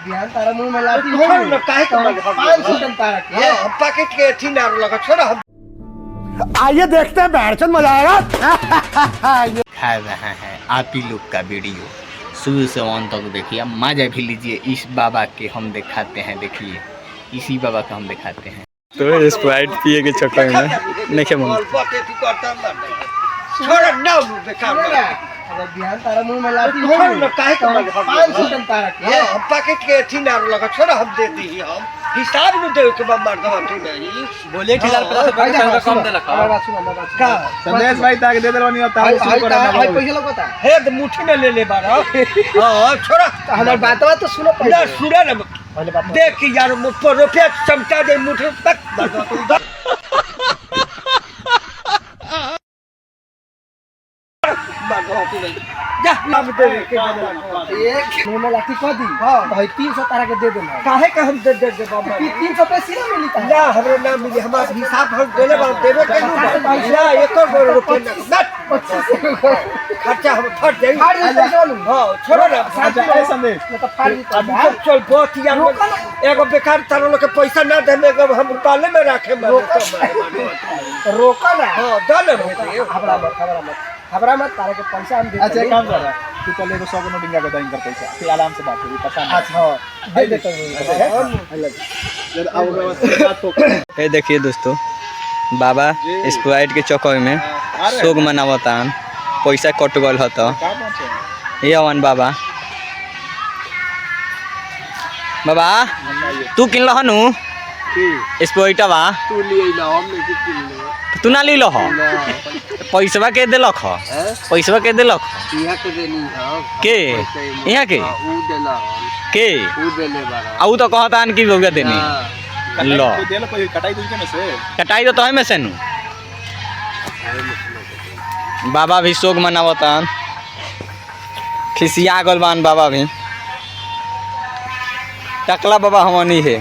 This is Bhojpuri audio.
ध्यान तारा मुंह में लाती छोड़ न काहे के मन 500 टन तारा के हां पैकेट के थी ना लगा छोड़ हम आइए देखते हैं बैठन मजा आएगा। खा रहा है आप ही लोग का वीडियो शुरू से अंत तक देखिए, मजा भी लीजिए। इस बाबा के हम दिखाते हैं, देखिए इसी बाबा का हम दिखाते हैं। तो स्प्राइट पिए के चक्कर में नहीं मन छोड़ ना बेकार अगर ध्यान तारा मुंह में लाती छोड़ न काहे के मन 500 टन तारा के हां पैकेट के थी ना लगा छोड़ हम दे दी हम हिसाब न दे के बाबा दवा तू नहीं बोले ठेला पे कम दे लखा हमारा बात सुनो का संदेश भाई ताके दे देलवानी अब ताके शुरू करना हाय पैसा लगता हे तो मुट्ठी में ले बारा हां छोड़ हमार बातवा तो सुनो ना पहले सुना ना पहले बात देख यार मुझ रुपया चमचा दे मुट्ठी तक बात तू जा नाम दे के एक मुंह में लाती कह दी भाई 300 तारा के दे देना काहे का हम दे बाबा 300 पैसे ना मिली था ना हमरे नाम मिली हमारा हिसाब हम देले बा देबे के ना एक और रुपया ना 25 खर्चा हम फट जाई हां छोड़ो ना अच्छा संदेश तो फाड़ दी अब सब चल बहुत यार एगो बेकार तारो लोग के पैसा ना दे में हम पाले में रखे रोका ना हां दल में खबरा मत तारा के पैसा हम दे अच्छा एक काम कर तू पहले एगो 100 नोट इंगा के दाइन कर पैसा फिर आराम से बात करी पता नहीं। अच्छा दे देता हूं ए देखिए दोस्तों, बाबा स्प्राइट के चक्कर में शोक मनावतान, पैसा कट गल हत ये हवन बाबा। बाबा तू किन लहनु स्प्राइटवा तू लिए ना हम नहीं किन तू ना ली लह पैसवा के देलक ह पैसवा के देलक इहा के देनी हां के यहाँ के ऊ देला के ऊ देले बारा आउ तो कहतान की भौगा देनी लो कटाई दूर के में से कटाई तो तोहे में से नु बाबा भी शोक मनावतान, खिसिया गल बान बाबा भी, टकला बाबा हमनी है।